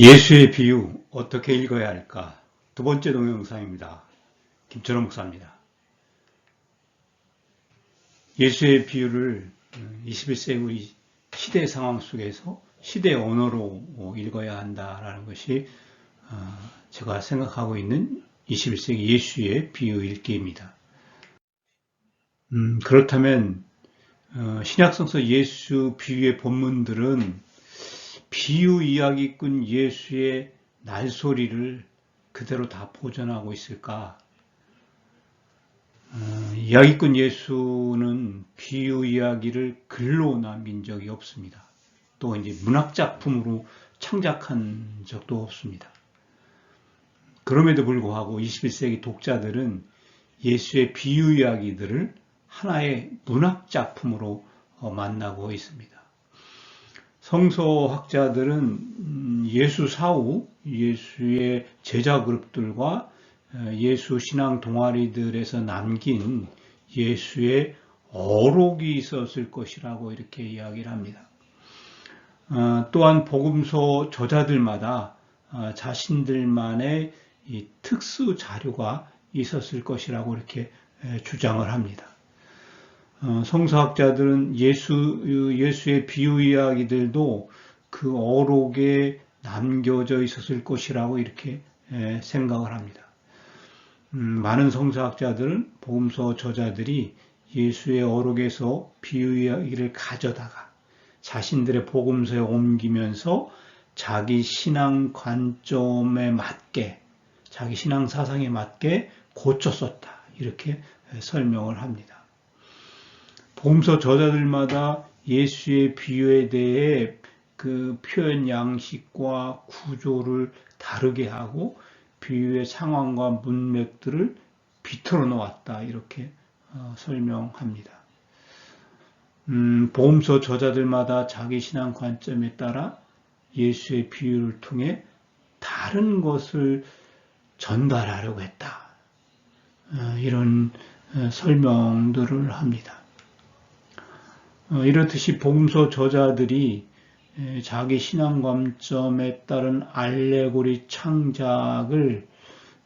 예수의 비유 어떻게 읽어야 할까? 두 번째 동영상입니다. 김철호 목사입니다. 예수의 비유를 21세기 시대 상황 속에서 시대 언어로 읽어야 한다라는 것이 제가 생각하고 있는 21세기 예수의 비유 읽기입니다. 그렇다면 신약성서 예수 비유의 본문들은 비유 이야기꾼 예수의 날소리를 그대로 다 보존하고 있을까? 이야기꾼 예수는 비유 이야기를 글로 남긴 적이 없습니다. 또 이제 문학작품으로 창작한 적도 없습니다. 그럼에도 불구하고 21세기 독자들은 예수의 비유 이야기들을 하나의 문학작품으로 만나고 있습니다. 성서학자들은 예수 사후 예수의 제자 그룹들과 예수 신앙 동아리들에서 남긴 예수의 어록이 있었을 것이라고 이렇게 이야기를 합니다. 또한 복음서 저자들마다 자신들만의 이 특수 자료가 있었을 것이라고 이렇게 주장을 합니다. 성서학자들은 예수의 비유 이야기들도 그 어록에 남겨져 있었을 것이라고 이렇게 생각을 합니다. 많은 성서학자들은 복음서 저자들이 예수의 어록에서 비유 이야기를 가져다가 자신들의 복음서에 옮기면서 자기 신앙 관점에 맞게, 자기 신앙 사상에 맞게 고쳐 썼다. 이렇게 설명을 합니다. 복음서 저자들마다 예수의 비유에 대해 그 표현 양식과 구조를 다르게 하고 비유의 상황과 문맥들을 비틀어 놓았다. 이렇게 설명합니다. 복음서 저자들마다 자기 신앙 관점에 따라 예수의 비유를 통해 다른 것을 전달하려고 했다. 이런 설명들을 합니다. 이렇듯이 복음서 저자들이 자기 신앙 관점에 따른 알레고리 창작을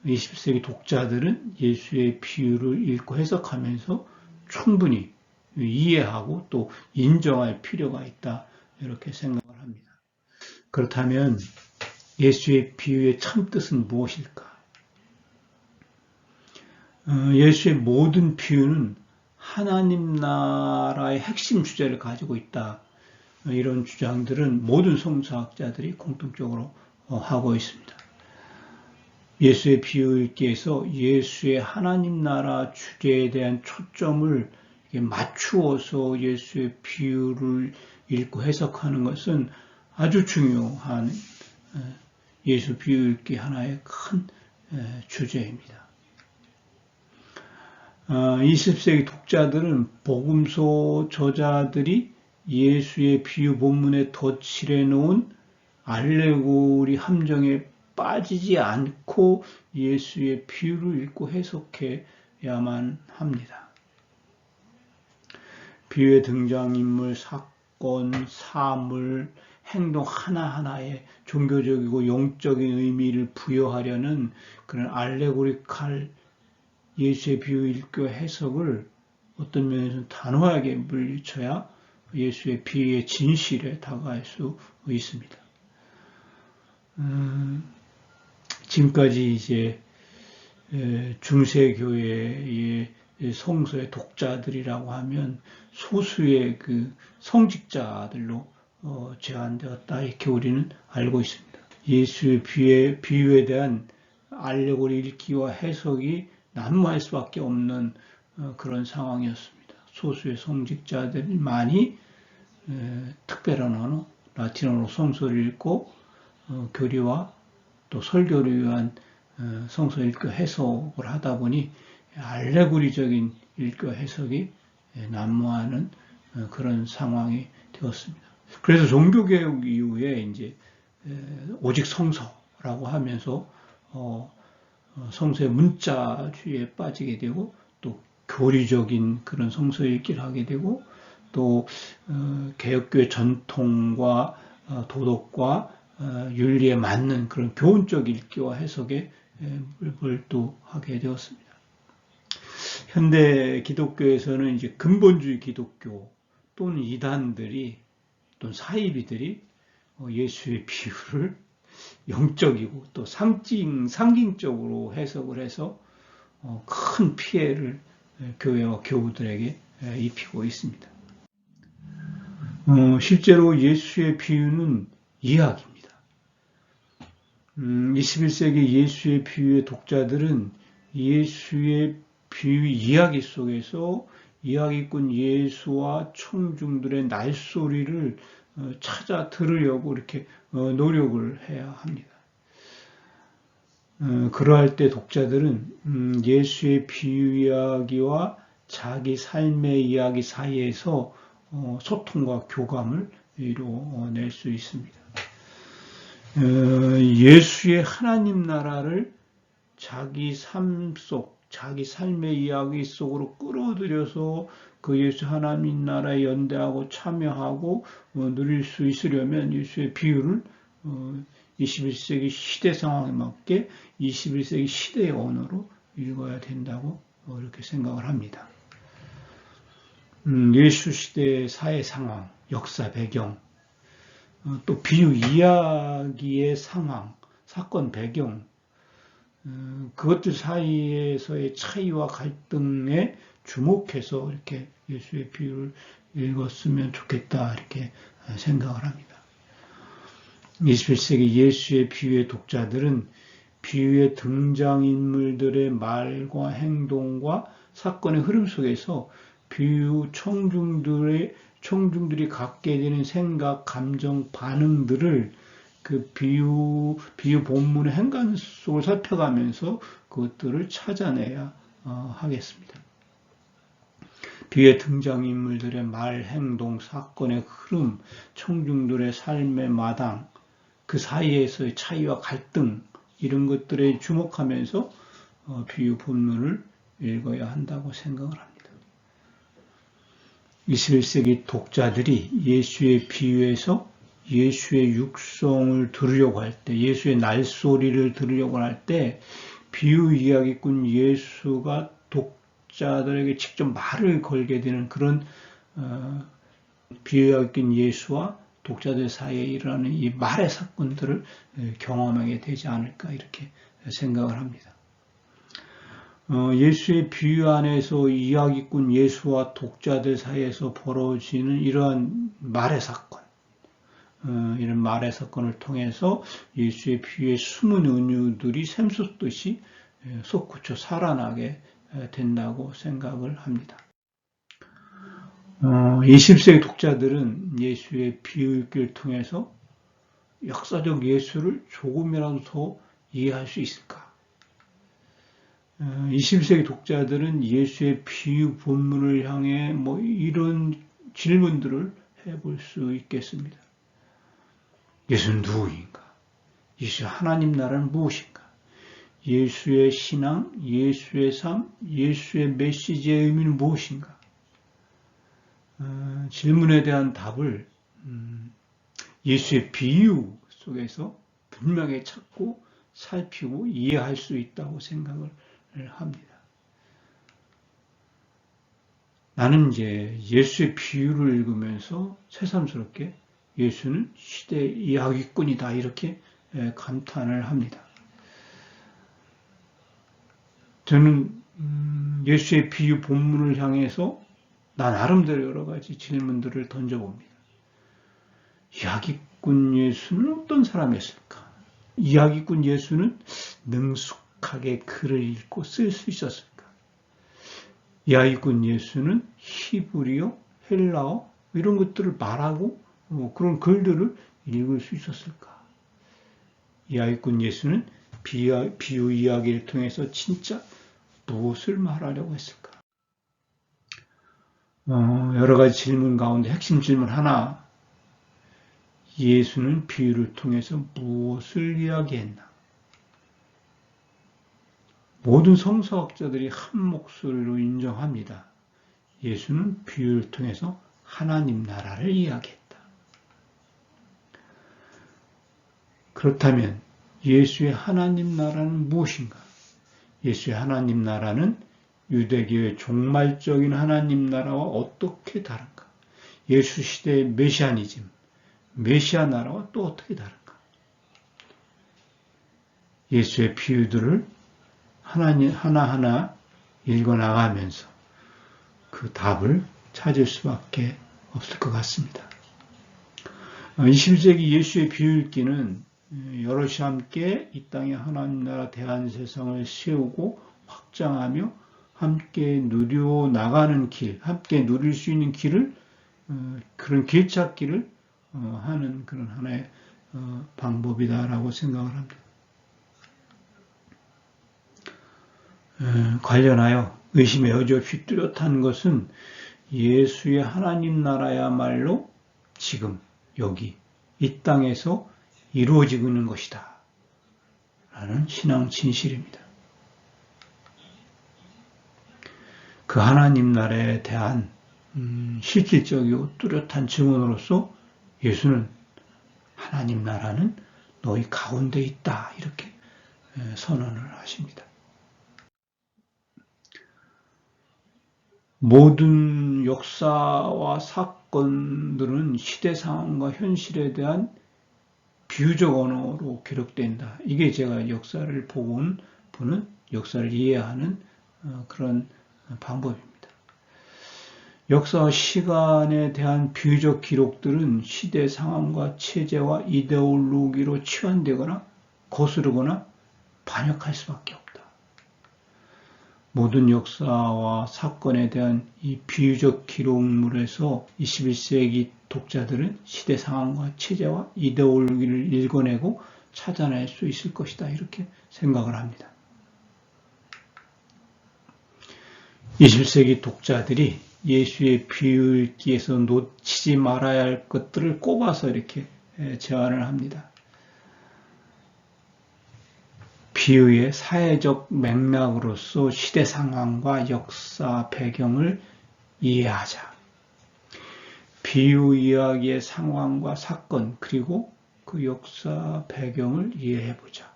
20세기 독자들은 예수의 비유를 읽고 해석하면서 충분히 이해하고 또 인정할 필요가 있다. 이렇게 생각을 합니다. 그렇다면 예수의 비유의 참뜻은 무엇일까? 예수의 모든 비유는 하나님 나라의 핵심 주제를 가지고 있다. 이런 주장들은 모든 성서학자들이 공통적으로 하고 있습니다. 예수의 비유 읽기에서 예수의 하나님 나라 주제에 대한 초점을 맞추어서 예수의 비유를 읽고 해석하는 것은 아주 중요한 예수 비유 읽기 하나의 큰 주제입니다. 20세기 독자들은 복음서 저자들이 예수의 비유 본문에 덧칠해 놓은 알레고리 함정에 빠지지 않고 예수의 비유를 읽고 해석해야만 합니다. 비유의 등장인물, 사건, 사물, 행동 하나하나에 종교적이고 영적인 의미를 부여하려는 그런 알레고리칼 예수의 비유 읽고 해석을 어떤 면에서는 단호하게 물리쳐야 예수의 비유의 진실에 다가갈 수 있습니다. 지금까지 이제 중세교회의 성서의 독자들이라고 하면 소수의 그 성직자들로 제한되었다 이렇게 우리는 알고 있습니다. 예수의 비유에 대한 알레고리 읽기와 해석이 난무할 수밖에 없는 그런 상황이었습니다. 소수의 성직자들만이 특별한 언어, 라틴어로 성서를 읽고 교리와 또 설교를 위한 성서 읽고 해석을 하다 보니 알레고리적인 읽고 해석이 난무하는 그런 상황이 되었습니다. 그래서 종교개혁 이후에 이제 오직 성서라고 하면서 성서의 문자주의에 빠지게 되고 또 교리적인 그런 성서 읽기를 하게 되고 또 개혁교회 전통과 도덕과 윤리에 맞는 그런 교훈적 읽기와 해석에 몰두하게 되었습니다. 현대 기독교에서는 이제 근본주의 기독교 또는 이단들이 또는 사이비들이 예수의 비유를 영적이고 또 상징적으로 해석을 해서 큰 피해를 교회와 교우들에게 입히고 있습니다. 실제로 예수의 비유는 이야기입니다. 21세기 예수의 비유의 독자들은 예수의 비유 이야기 속에서 이야기꾼 예수와 청중들의 날소리를 찾아 들으려고 이렇게 노력을 해야 합니다. 그러할 때 독자들은 예수의 비유 이야기와 자기 삶의 이야기 사이에서 소통과 교감을 이루어낼 수 있습니다. 예수의 하나님 나라를 자기 삶 속, 자기 삶의 이야기 속으로 끌어들여서 그 예수 하나님 나라에 연대하고 참여하고 누릴 수 있으려면 예수의 비유를 21세기 시대 상황에 맞게 21세기 시대의 언어로 읽어야 된다고 이렇게 생각을 합니다. 예수 시대의 사회 상황, 역사 배경, 또 비유 이야기의 상황, 사건 배경, 그것들 사이에서의 차이와 갈등에 주목해서 이렇게 예수의 비유를 읽었으면 좋겠다 이렇게 생각을 합니다. 21세기 예수의 비유의 독자들은 비유의 등장인물들의 말과 행동과 사건의 흐름 속에서 비유 청중들이 갖게 되는 생각, 감정, 반응들을 그 비유 본문의 행간 속을 살펴가면서 그것들을 찾아내야 하겠습니다. 비유의 등장인물들의 말, 행동, 사건의 흐름, 청중들의 삶의 마당, 그 사이에서의 차이와 갈등 이런 것들에 주목하면서 비유 본문을 읽어야 한다고 생각을 합니다. 21세기 독자들이 예수의 비유에서 예수의 육성을 들으려고 할 때, 예수의 날소리를 들으려고 할 때 비유 이야기꾼 예수가 독자들에게 직접 말을 걸게 되는 그런 비유 이야기꾼 예수와 독자들 사이에 일어나는 이 말의 사건들을 경험하게 되지 않을까 이렇게 생각을 합니다. 예수의 비유 안에서 이야기꾼 예수와 독자들 사이에서 벌어지는 이러한 말의 사건, 이런 말의 사건을 통해서 예수의 비유의 숨은 은유들이 샘솟듯이 솟구쳐 살아나게 된다고 생각을 합니다. 20세기 독자들은 예수의 비유 읽기를 통해서 역사적 예수를 조금이라도 더 이해할 수 있을까? 21세기 독자들은 예수의 비유 본문을 향해 이런 질문들을 해볼 수 있겠습니다. 예수는 누구인가? 예수의 하나님 나라는 무엇인가? 예수의 신앙, 예수의 삶, 예수의 메시지의 의미는 무엇인가? 질문에 대한 답을 예수의 비유 속에서 분명히 찾고 살피고 이해할 수 있다고 생각을 합니다. 나는 이제 예수의 비유를 읽으면서 새삼스럽게 예수는 시대의 이야기꾼이다 이렇게 감탄을 합니다. 저는 예수의 비유 본문을 향해서 나 나름대로 여러 가지 질문들을 던져봅니다. 이야기꾼 예수는 어떤 사람이었을까? 이야기꾼 예수는 능숙하게 글을 읽고 쓸 수 있었을까? 이야기꾼 예수는 히브리어, 헬라어 이런 것들을 말하고 그런 글들을 읽을 수 있었을까? 이야기꾼 예수는 비유 이야기를 통해서 진짜 무엇을 말하려고 했을까? 여러 가지 질문 가운데 핵심 질문 하나, 예수는 비유를 통해서 무엇을 이야기했나? 모든 성서학자들이 한 목소리로 인정합니다. 예수는 비유를 통해서 하나님 나라를 이야기했다. 그렇다면 예수의 하나님 나라는 무엇인가? 예수의 하나님 나라는 유대교의 종말적인 하나님 나라와 어떻게 다른가? 예수 시대의 메시아니즘, 메시아 나라와 또 어떻게 다른가? 예수의 비유들을 하나하나 읽어나가면서 그 답을 찾을 수밖에 없을 것 같습니다. 21세기 예수의 비유읽기는 여럿이 함께 이 땅의 하나님 나라 대한세상을 세우고 확장하며 함께 누려나가는 길, 함께 누릴 수 있는 길을, 그런 길찾기를 하는 그런 하나의 방법이다라고 생각을 합니다. 관련하여 의심의 여지없이 뚜렷한 것은 예수의 하나님 나라야말로 지금 여기 이 땅에서 이루어지고 있는 것이다 라는 신앙 진실입니다. 그 하나님 나라에 대한 실질적이고 뚜렷한 증언으로서 예수는 하나님 나라는 너희 가운데 있다 이렇게 선언을 하십니다. 모든 역사와 사건들은 시대 상황과 현실에 대한 비유적 언어로 기록된다. 이게 제가 역사를 보는 역사를 이해하는 그런 방법입니다. 역사와 시간에 대한 비유적 기록들은 시대 상황과 체제와 이데올로기로 치환되거나 거스르거나 반역할 수밖에 없다. 모든 역사와 사건에 대한 이 비유적 기록물에서 21세기 독자들은 시대 상황과 체제와 이데올로기를 읽어내고 찾아낼 수 있을 것이다. 이렇게 생각을 합니다. 21세기 독자들이 예수의 비유읽기에서 놓치지 말아야 할 것들을 꼽아서 이렇게 제안을 합니다. 비유의 사회적 맥락으로서 시대 상황과 역사 배경을 이해하자. 비유 이야기의 상황과 사건 그리고 그 역사 배경을 이해해보자.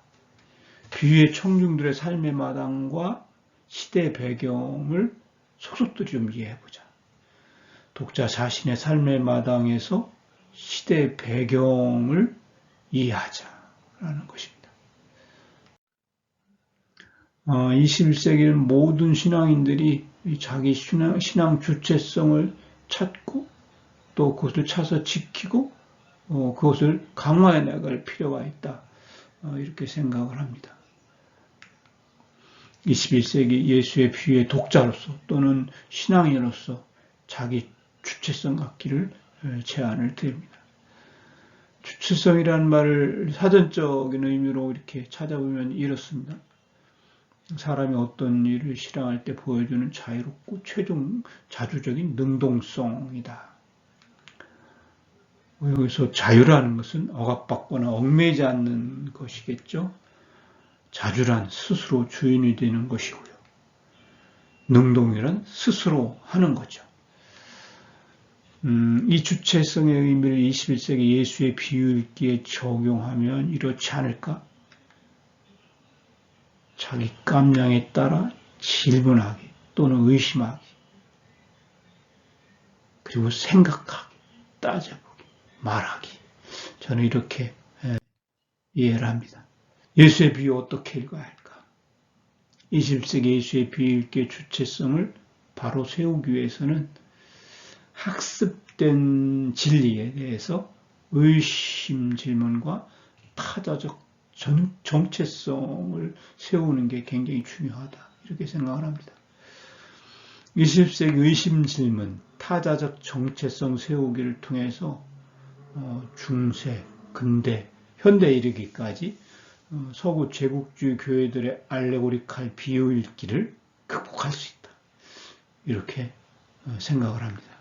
비유의 청중들의 삶의 마당과 시대 배경을 속속들이 좀 이해해보자. 독자 자신의 삶의 마당에서 시대 배경을 이해하자라는 것입니다. 21세기는 모든 신앙인들이 자기 신앙 주체성을 찾고 또 그것을 찾아서 지키고 그것을 강화해 나갈 필요가 있다. 이렇게 생각을 합니다. 21세기 예수의 비유의 독자로서 또는 신앙인으로서 자기 주체성 갖기를 제안을 드립니다. 주체성이라는 말을 사전적인 의미로 이렇게 찾아보면 이렇습니다. 사람이 어떤 일을 실행할 때 보여주는 자유롭고 최종 자주적인 능동성이다. 여기서 자유라는 것은 억압받거나 얽매이지 않는 것이겠죠. 자주란 스스로 주인이 되는 것이고요. 능동이란 스스로 하는 거죠. 이 주체성의 의미를 21세기 예수의 비유읽기에 적용하면 이렇지 않을까? 자기 깜냥에 따라 질문하기 또는 의심하기 그리고 생각하기, 따져보기, 말하기 저는 이렇게 이해를 합니다. 예수의 비유 어떻게 읽어야 할까? 21세기 예수의 비유의 주체성을 바로 세우기 위해서는 학습된 진리에 대해서 의심 질문과 타자적 정체성을 세우는 게 굉장히 중요하다. 이렇게 생각을 합니다. 20세기 의심 질문, 타자적 정체성 세우기를 통해서 중세, 근대, 현대에 이르기까지 서구 제국주의 교회들의 알레고리칼 비유 읽기를 극복할 수 있다. 이렇게 생각을 합니다.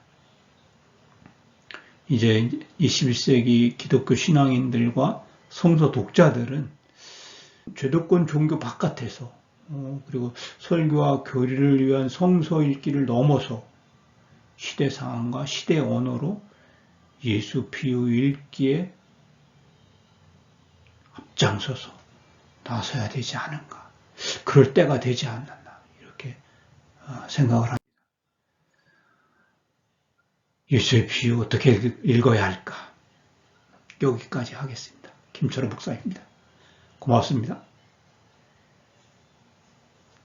이제 21세기 기독교 신앙인들과 성서 독자들은 죄도권 종교 바깥에서 그리고 설교와 교리를 위한 성서 읽기를 넘어서 시대 상황과 시대 언어로 예수 비유 읽기에 앞장서서 나서야 되지 않은가. 그럴 때가 되지 않았나. 이렇게 생각을 합니다. 예수의 비유 어떻게 읽어야 할까? 여기까지 하겠습니다. 김철호 목사입니다. 고맙습니다.